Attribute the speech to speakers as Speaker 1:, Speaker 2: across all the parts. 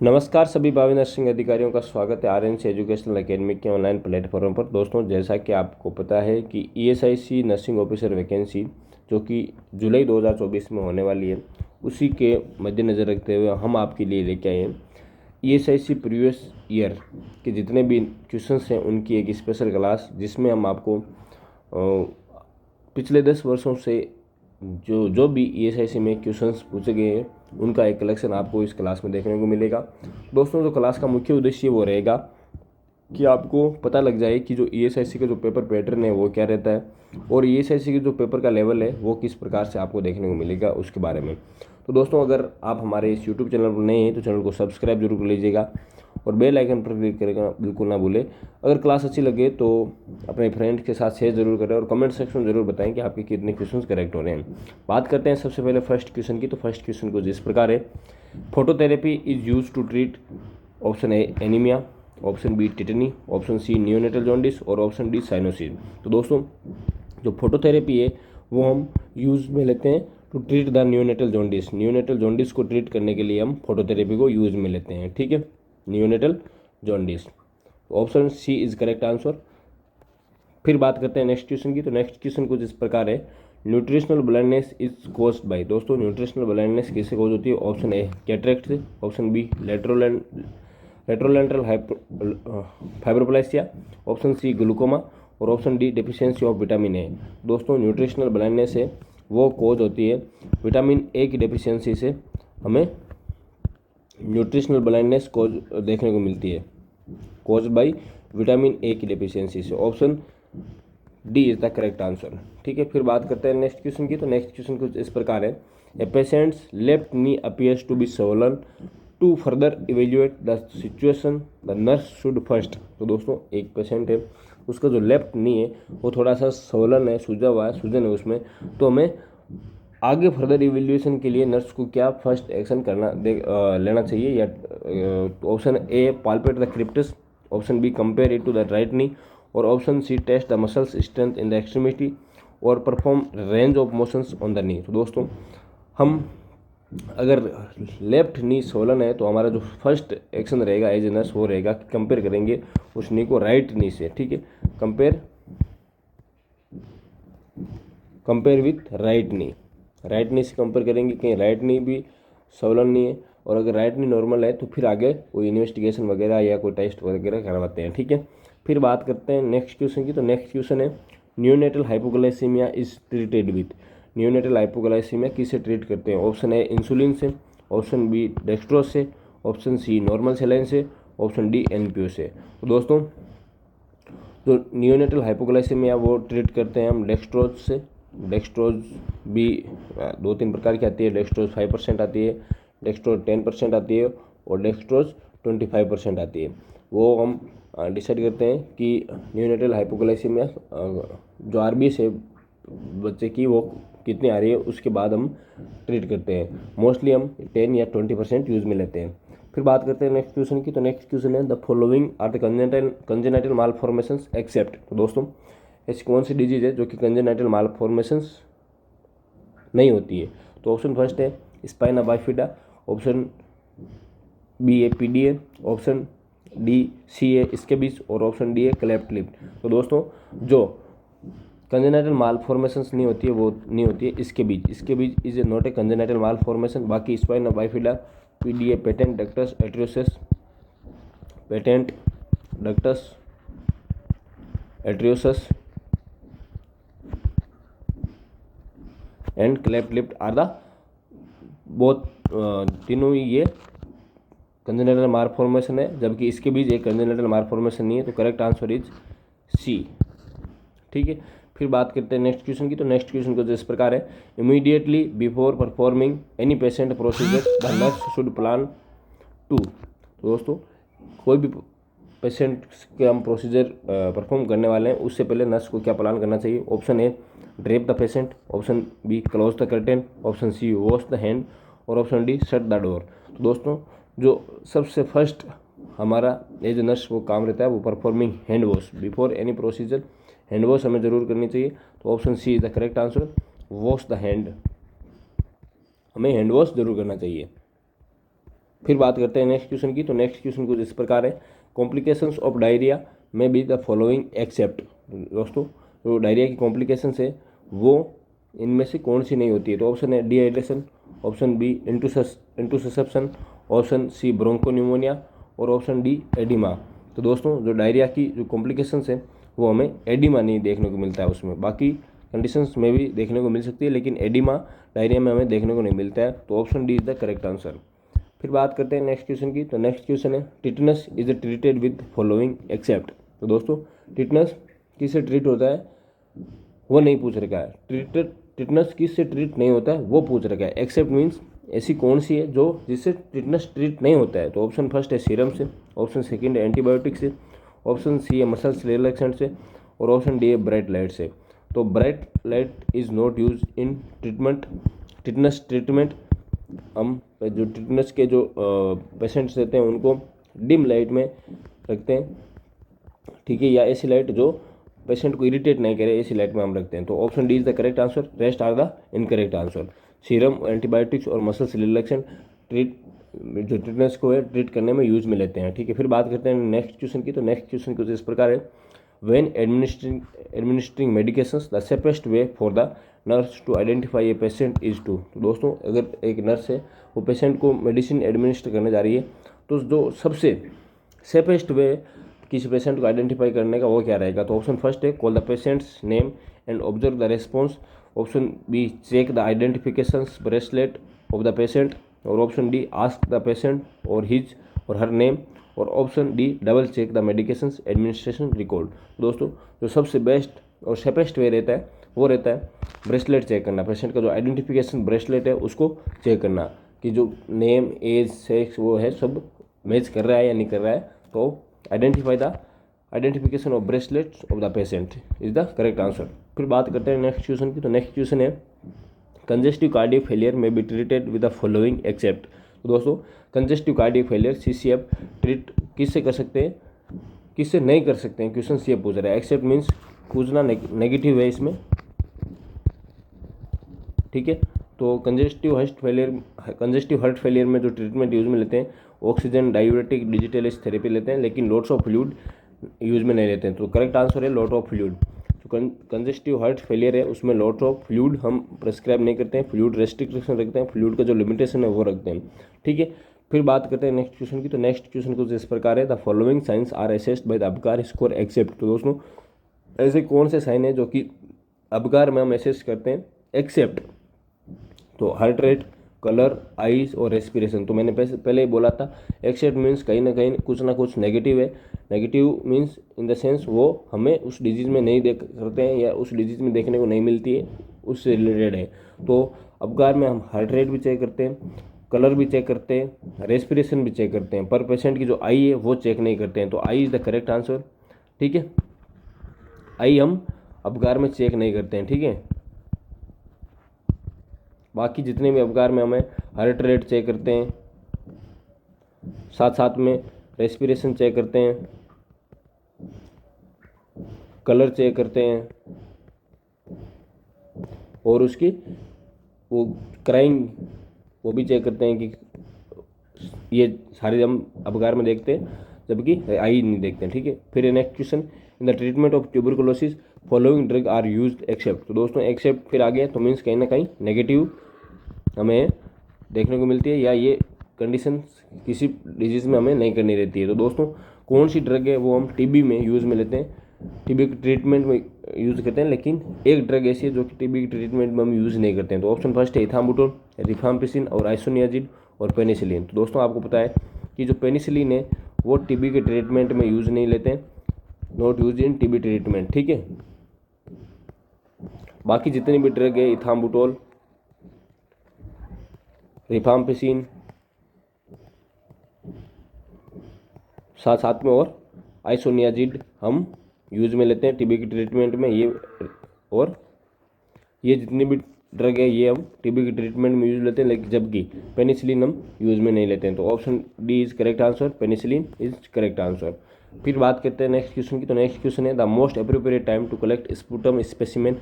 Speaker 1: नमस्कार सभी भावी नर्सिंग अधिकारियों का स्वागत है आरएनसी एजुकेशनल एकेडमी के ऑनलाइन प्लेटफॉर्म पर। दोस्तों, जैसा कि आपको पता है कि ईएसआईसी नर्सिंग ऑफिसर वैकेंसी जो कि जुलाई 2024 में होने वाली है, उसी के मद्देनज़र रखते हुए हम आपके लिए लेके आए हैं ईएसआईसी प्रीवियस ईयर के जितने भी क्वेश्चंस हैं उनकी एक स्पेशल क्लास, जिसमें हम आपको पिछले 10 वर्षों से जो भी ईएसआईसी में क्वेश्चंस पूछे गए हैं उनका एक कलेक्शन आपको इस क्लास में देखने को मिलेगा। दोस्तों, जो क्लास का मुख्य उद्देश्य वो रहेगा कि आपको पता लग जाए कि जो ईएसआईसी का जो पेपर पैटर्न है वो क्या रहता है और ईएसआईसी के जो पेपर का लेवल है वो किस प्रकार से आपको देखने को मिलेगा उसके बारे में। तो दोस्तों, अगर आप हमारे इस यूट्यूब चैनल पर नए हैं तो चैनल को सब्सक्राइब जरूर कर लीजिएगा और बेल आइकन पर क्लिक करेगा बिल्कुल ना भूलें। अगर क्लास अच्छी लगे तो अपने फ्रेंड के साथ शेयर जरूर करें और कमेंट सेक्शन में जरूर बताएं कि आपके कितने क्वेश्चंस करेक्ट हो रहे हैं। बात करते हैं सबसे पहले फर्स्ट क्वेश्चन की। तो फर्स्ट क्वेश्चन को जिस प्रकार है, phototherapy is use to treat option A anaemia, option B tetany, option C neonatal jaundice और ऑप्शन डी साइनोसिस। तो दोस्तों, जो फोटोथेरेपी है वो हम यूज़ में लेते हैं to treat the neonatal jaundice. Neonatal jaundice को ट्रीट करने के लिए हम फोटोथेरेपी को यूज़ में लेते हैं। ठीक है, neonatal jaundice. Option C is correct answer. फिर बात करते हैं नेक्स्ट क्वेश्चन की। तो नेक्स्ट क्वेश्चन कुछ इस प्रकार है, nutritional blindness is caused by. दोस्तों, न्यूट्रिशनल ब्लाइंडनेस किससे कोज होती है? ऑप्शन ए कैटरेक्ट से, option B retrolental fibroplasia, option C glaucoma और option D deficiency of vitamin A. दोस्तों, न्यूट्रिशनल ब्लाइंडनेस है वो कोज होती है विटामिन ए की डेफिशिएंसी से। हमें न्यूट्रिशनल ब्लाइंडनेस कोज देखने को मिलती है कोज बाई विटामिन ए की डेफिशिएंसी से। Option D is the correct answer. ठीक है, फिर बात करते हैं नेक्स्ट क्वेश्चन की। तो नेक्स्ट क्वेश्चन कुछ इस प्रकार है, a patient's left knee appears to be swollen to further evaluate the situation the nurse should first. तो दोस्तों, एक पेशेंट है उसका जो लेफ्ट नी है वो थोड़ा सा swollen है, सूजा हुआ है, सूजन है उसमें। तो हमें आगे फर्दर इवेल्युएशन के लिए नर्स को क्या फर्स्ट एक्शन लेना चाहिए? या option A palpate the crepitus, option B compare it to the right knee और option C test the muscles strength in the extremity और perform range of motions on the knee. तो दोस्तों, हम अगर left नी सोलन है तो हमारा जो फर्स्ट एक्शन रहेगा एज ए नर्स वो रहेगा कि कंपेयर करेंगे उस नी को राइट नी से। ठीक है, compare with right knee. Right knee से कंपेयर करेंगे, कहीं राइट नी भी सोलन नहीं है और अगर राइट नी नॉर्मल है तो फिर आगे कोई इन्वेस्टिगेशन वगैरह या कोई टेस्ट वगैरह करवाते हैं। ठीक है, फिर बात करते हैं नेक्स्ट क्वेश्चन की। तो नेक्स्ट क्वेश्चन है, neonatal hypoglycaemia is treated with. Neonatal hypoglycaemia किससे ट्रीट करते हैं? ऑप्शन ए इंसुलिन से, ऑप्शन बी डेक्सट्रोज से, ऑप्शन सी नॉर्मल सेलाइन से, ऑप्शन डी एनपीओ से। तो दोस्तों, जो नियोनेटल हाइपोग्लाइसीमिया वो ट्रीट करते हैं हम डेक्सट्रोज से। डेक्सट्रोज भी 2-3 प्रकार की आती है। डेक्सट्रोज 5% आती है, डेक्सट्रोज 10% आती है और डेक्सट्रोज 25% आती है। वो हम डिसाइड करते हैं कि नियोनेटल हाइपोग्लाइसीमिया जो आरबीएस है बच्चे की वो कितनी आ रही है, उसके बाद हम ट्रीट करते हैं। मोस्टली हम 10 या 20% यूज में लेते हैं। फिर बात करते हैं नेक्स्ट क्वेश्चन की। तो नेक्स्ट क्वेश्चन है, the following are the congenital malformations except. तो दोस्तों, ऐसी कौन सी डिजीज है जो कि कंजेनाइटल मालफॉर्मेशंस नहीं होती है? तो ऑप्शन फर्स्ट है स्पाइना बाइफिडा, ऑप्शन बी है पीडीए, ऑप्शन डी सी है स्केबिस और ऑप्शन डी है क्लेफ्ट लिप। तो दोस्तों, जो कंजेनाइटल मालफॉर्मेशंस नहीं होती है वो नहीं होती है scabies. Scabies is not a congenital malformation. बाकी spina bifida, PDA patent ductus arteriosus and cleft lip are the both, तीनों ही ये कंजेनाइटल मालफॉर्मेशन है, जबकि इसके बीच एक कंजेनाइटल मालफॉर्मेशन नहीं है। तो करेक्ट आंसर इज सी। ठीक है, फिर बात करते हैं नेक्स्ट क्वेश्चन की। तो नेक्स्ट क्वेश्चन को इस प्रकार है, immediately before performing any patient procedure the nurse should plan to. तो दोस्तों, कोई भी पेशेंट के हम प्रोसीजर परफॉर्म करने वाले हैं उससे पहले नर्स को क्या प्लान करना चाहिए? Option A drape the patient, option B close the curtain, option C wash the hand और option D shut the door. तो दोस्तों, जो सबसे फर्स्ट हमारा एज नर्स वो काम रहता है वो performing hand wash before any procedure. Hand wash हमें जरूर करनी चाहिए। तो option C is the correct answer, wash the hand. हमें हैंड वॉश जरूर करना चाहिए। फिर बात करते हैं नेक्स्ट क्वेश्चन की। तो नेक्स्ट क्वेश्चन कुछ इस प्रकार है, कॉम्प्लिकेशंस ऑफ डायरिया में बी द फॉलोइंग एक्सेप्ट। दोस्तों जो डायरिया की कॉम्प्लिकेशंस है वो इनमें से कौन सी नहीं होती है। तो ऑप्शन है dehydration, option B intussusception, option C bronchopneumonia और ऑप्शन डी एडिमा। तो दोस्तों जो डायरिया की जो कॉम्प्लिकेशंस है वो हमें एडिमा नहीं देखने को मिलता है उसमें, बाकी कंडीशंस में भी देखने को मिल सकती है, लेकिन एडिमा डायरिया में हमें देखने को नहीं मिलता है। तो option D is the correct answer. फिर बात करते हैं नेक्स्ट क्वेश्चन की। तो नेक्स्ट क्वेश्चन है tetanus is treated with following except. तो दोस्तों टिटनस किससे ट्रीट होता है वो नहीं पूछ रखा है, टिटनस किससे ट्रीट नहीं होता है वो पूछ रखा है। एक्सेप्ट मीन्स ऐसी कौन सी है जो जिससे टिटनस ट्रीट नहीं होता है। तो ऑप्शन फर्स्ट है सीरम से, ऑप्शन सेकंड है एंटीबायोटिक से, ऑप्शन सी है मसल्स रिलैक्सेंट से और ऑप्शन डी है ब्राइट लाइट से। तो bright light is not use in treatment, tetanus treatment. हम जो टिटनस के जो पेशेंट्स रहते हैं उनको डिम लाइट में रखते हैं, ठीक है, या ऐसी लाइट जो पेशेंट को इरिटेट नहीं करे ऐसी लाइट में हम रखते हैं। तो option D is the correct answer, rest are the incorrect answer. Serum, antibiotics और मसल्स रिलैक्सेंट जो टिटनस को है ट्रीट करने में यूज में लेते हैं, ठीक है। फिर बात करते हैं नेक्स्ट क्वेश्चन की। तो नेक्स्ट क्वेश्चन कुछ इस प्रकार है, when administering medications the safest way for the nurse to identify a patient is to. तो दोस्तों अगर एक नर्स है वो पेशेंट को मेडिसिन एडमिनिस्टर करने जा रही है तो जो सबसे सेफेस्ट वे किसी पेशेंट को आइडेंटिफाई करने का वो क्या रहेगा। तो ऑप्शन फर्स्ट है call the patient's name and observe the response, option B check the identifications bracelet of the patient और option D ask the patient और हिज और हर नेम और option D double check the medications administration record. दोस्तों जो सबसे best और safest way रहता है वो रहता है ब्रेसलेट चेक करना, पेशेंट का जो आइडेंटिफिकेशन ब्रेसलेट है उसको चेक करना कि जो नेम एज सेक्स वो है सब मैच कर रहा है या नहीं कर रहा है। तो identify the identification of bracelets of the patient is the correct answer. फिर बात करते हैं नेक्स्ट क्वेश्चन की। तो नेक्स्ट क्वेश्चन है कंजेस्टिव कार्डियक फेलियर में be treated with the following except. तो दोस्तों congestive cardiac failure CCF treat किससे कर सकते हैं किससे नहीं कर सकते हैं, क्वेश्चन ये पूछ रहा है। एक्सेप्ट मीन्स पूछना नेगेटिव है इसमें, ठीक है। तो कंजेस्टिव हार्ट फेलियर में जो ट्रीटमेंट यूज में लेते हैं ऑक्सीजन डायूरेटिक डिजिटलिस थेरेपी लेते हैं, लेकिन लॉट्स ऑफ फ्लूइड यूज में नहीं लेते हैं। तो करेक्ट आंसर है लॉट ऑफ फ्लूइड। जो कंजेस्टिव हार्ट फेलियर है उसमें लॉट ऑफ फ्लूइड हम प्रेस्क्राइब नहीं करते हैं, फ्लूइड रेस्ट्रिक्शन रखते हैं, फ्लूइड का जो लिमिटेशन है वो रखते हैं, ठीक है। फिर बात करते हैं नेक्स्ट क्वेश्चन की। तो नेक्स्ट क्वेश्चन कुछ इस प्रकार है, the following signs are assessed by the Apgar score except. तो दोस्तों ऐसे कौन से साइन है जो कि अबकार में हम असेस करते हैं एक्सेप्ट। तो हार्ट रेट, कलर, आईज और रेस्पिरेशन। तो मैंने पहले ही बोला था एक्सेप्ट मीन्स कहीं ना कुछ नेगेटिव है। Negative means in the sense वो हमें उस डिजीज़ में नहीं देख करते हैं या उस डिजीज़ में देखने को नहीं मिलती है, उससे रिलेटेड है। तो अबकार में हम हार्ट रेट भी चेक करते हैं, कलर भी चेक करते हैं, रेस्पिरेशन भी चेक करते हैं, पर पेशेंट की जो आई है वो चेक नहीं करते हैं। तो I is the correct answer, ठीक है। आई हम अबकार में चेक नहीं करते हैं, ठीक है। बाकी जितने भी अबकार में हमें हार्ट रेट चेक करते हैं, साथ साथ में रेस्पिरेशन चेक करते हैं, कलर चेक करते हैं और उसकी वो क्राइंग वो भी चेक करते हैं कि ये सारे हम अबकार में देखते हैं जबकि आई नहीं देखते हैं, ठीक है। फिर next question, in the treatment of tuberculosis following drug are used except. तो दोस्तों एक्सेप्ट फिर आ गया तो मीन्स कहीं ना कहीं नेगेटिव हमें देखने को मिलती है या ये कंडीशन किसी डिजीज़ में हमें नहीं करनी रहती है। तो दोस्तों कौन सी ड्रग है वो हम टीबी में यूज़ में लेते हैं, टीबी के ट्रीटमेंट में यूज़ करते हैं, लेकिन एक ड्रग ऐसी है जो कि टीबी के ट्रीटमेंट में हम यूज़ नहीं करते हैं। तो ऑप्शन फर्स्ट है इथाम्बुटोल, रिफाम्पिसिन और आइसोनियाजिड और पेनिसिलिन। तो दोस्तों आपको पता है कि जो पेनिसिलिन है वो टीबी के ट्रीटमेंट में यूज़ नहीं लेते हैं, not use in TB treatment, ठीक है। बाकी जितनी भी ड्रग है इथाम्बुटोल, रिफाम्पिसिन, साथ में और आइसोनियाजिड हम यूज में लेते हैं टीबी के ट्रीटमेंट में। ये और ये जितनी भी ड्रग है ये हम टीबी के ट्रीटमेंट में यूज लेते हैं, लेकिन जबकि पेनिसिलिन हम यूज में नहीं लेते हैं। तो option D is correct answer, penicillin is correct answer. फिर बात करते हैं नेक्स्ट क्वेश्चन की। तो नेक्स्ट क्वेश्चन है the most appropriate time to collect sputum specimen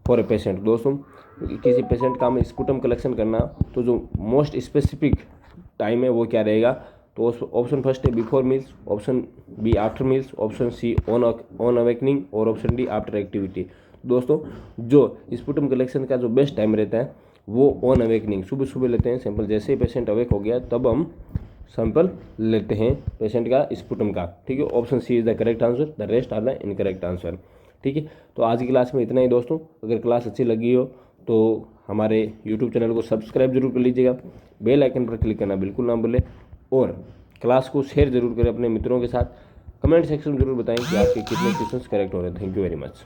Speaker 1: for a patient. दोस्तों किसी पेशेंट का हम स्पूटम कलेक्शन करना तो जो मोस्ट स्पेसिफिक टाइम है वो क्या रहेगा, तो ऑप्शन फर्स्ट है before meals, option B after meals, option C on awakening और ऑप्शन डी आफ्टर एक्टिविटी। दोस्तों जो स्पुटम कलेक्शन का जो बेस्ट टाइम रहता है वो ऑन अवेकनिंग, सुबह सुबह लेते हैं सैंपल, जैसे ही पेशेंट अवेक हो गया तब हम सैंपल लेते हैं पेशेंट का स्पुटम का, ठीक है। Option C is the correct answer, the rest are the incorrect answer, ठीक है। तो आज की क्लास में इतना ही दोस्तों। अगर क्लास अच्छी लगी हो तो हमारे यूट्यूब चैनल को सब्सक्राइब जरूर कर लीजिएगा, बेल आइकन पर क्लिक करना बिल्कुल ना भूलें, और क्लास को शेयर जरूर करें अपने मित्रों के साथ। कमेंट सेक्शन में जरूर बताएं कि आपके कितने क्वेश्चंस करेक्ट हो रहे हैं। Thank you very much.